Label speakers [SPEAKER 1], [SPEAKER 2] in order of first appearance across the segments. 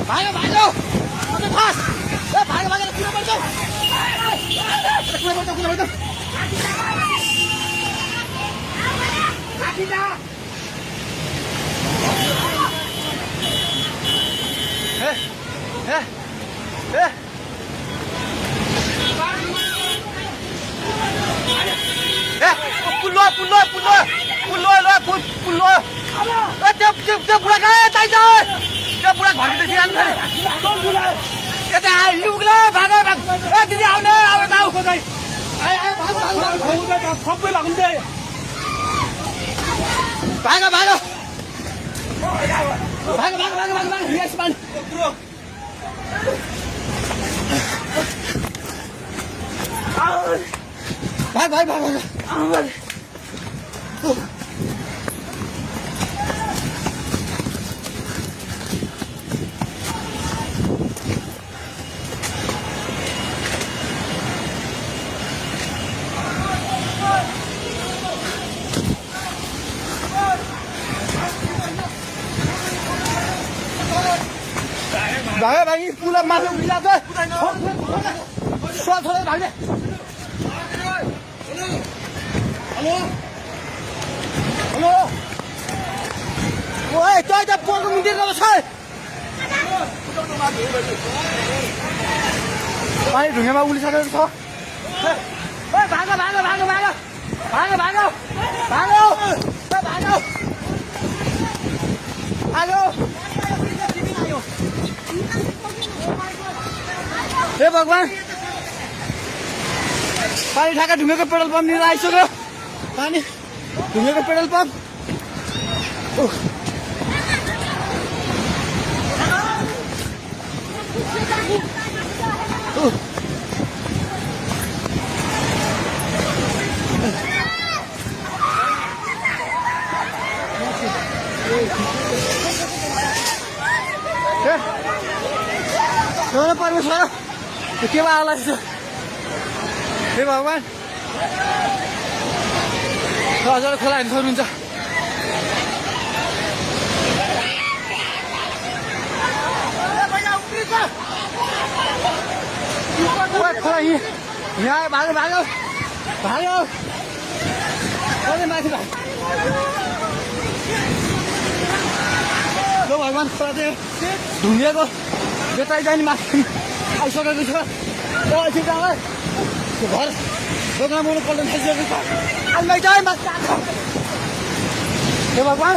[SPEAKER 1] भागो भागो अबे फास ए भागो भागो कुना पर्छ कुना पर्छ काटिदा ए ए ए ए पुल्लो पुल्लो पुल्लो पुल्लो ल पुल्लो ए त्यो बुढा गए ताइ जा त्यो बुढा घरभित्र सिरान गरे यता लुग्ला भागो भाग ए दिदी आउने अब जाऊ खोजै आइ आइ भागो सबै लाग्दै भागो भागो भागो भागो भागो भागो यस मान भाग भाग भाग भाग भागे भागी पुला माथि उभिला छ छोरा भाग्ने हेलो हेलो ओए त्यो त पोको मुन्टे गएको छ पानी ढुङ्गामा उलिसकेको छ ओए भागो भागो भागो भागो भागो भागो भागो भागो भागो हे भगवान पानी ठाका ढुङ्गेको पेट्रोल पम्प लिएर आइसक्यो पानी ढुङ्गेको पेट्रोल पम्प परमेश्वर के भयो हे भगवान हजुर खोला हेर्नु सक्नुहुन्छ खोला यहाँ भागो भागो भागो माथि भगवान खोला चाहिँ ढुङ्गेको बेताइ जाने माथि आइसकेको छ घर दोकान बनाउनु पल्ट थालिसकेको छ अलमै चाहिँ माथि आएको हे भगवान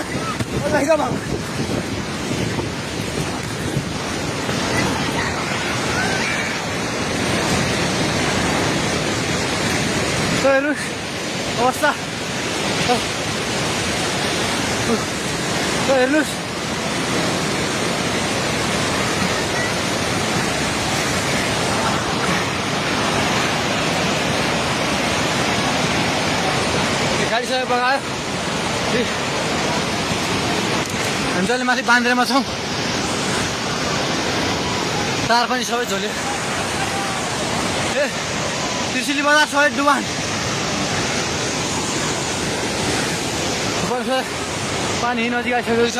[SPEAKER 1] हेर्नुहोस् अवस्था हेर्नुहोस् गाडी सबै बगायो हामी जहिले माथि बान्द्रेमा छौँ तार पनि सबै झोल्यो ए त्रिशुली बजार सबै डुबान पानी नजिक आइसकेको छ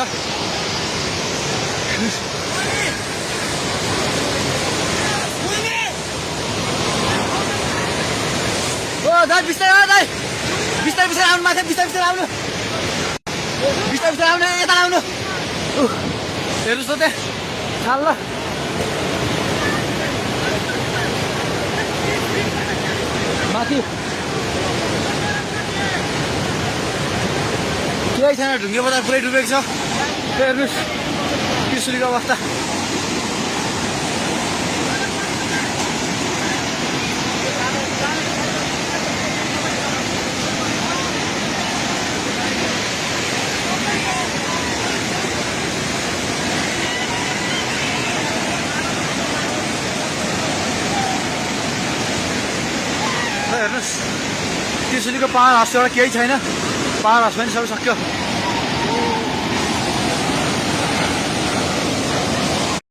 [SPEAKER 1] ओ दाइ बिस्तारै दाइ बिस्तारै बिस्तारै आउनु माथि बिस्तारै बिस्तारै आउनु बिस्तारै बिस्तारै आउनु यता आउनु हेर्नुहोस् त त्यहाँ छाल ल माथि केही छैन ढुङ्गे बजार पुरै डुबेको छ हेर्नुहोस् त्रिशुलीको अवस्था हेर्नुहोस् त्रिशुलीको पावर हाउस एउटा केही छैन पावर हाउस पनि सबै सक्यो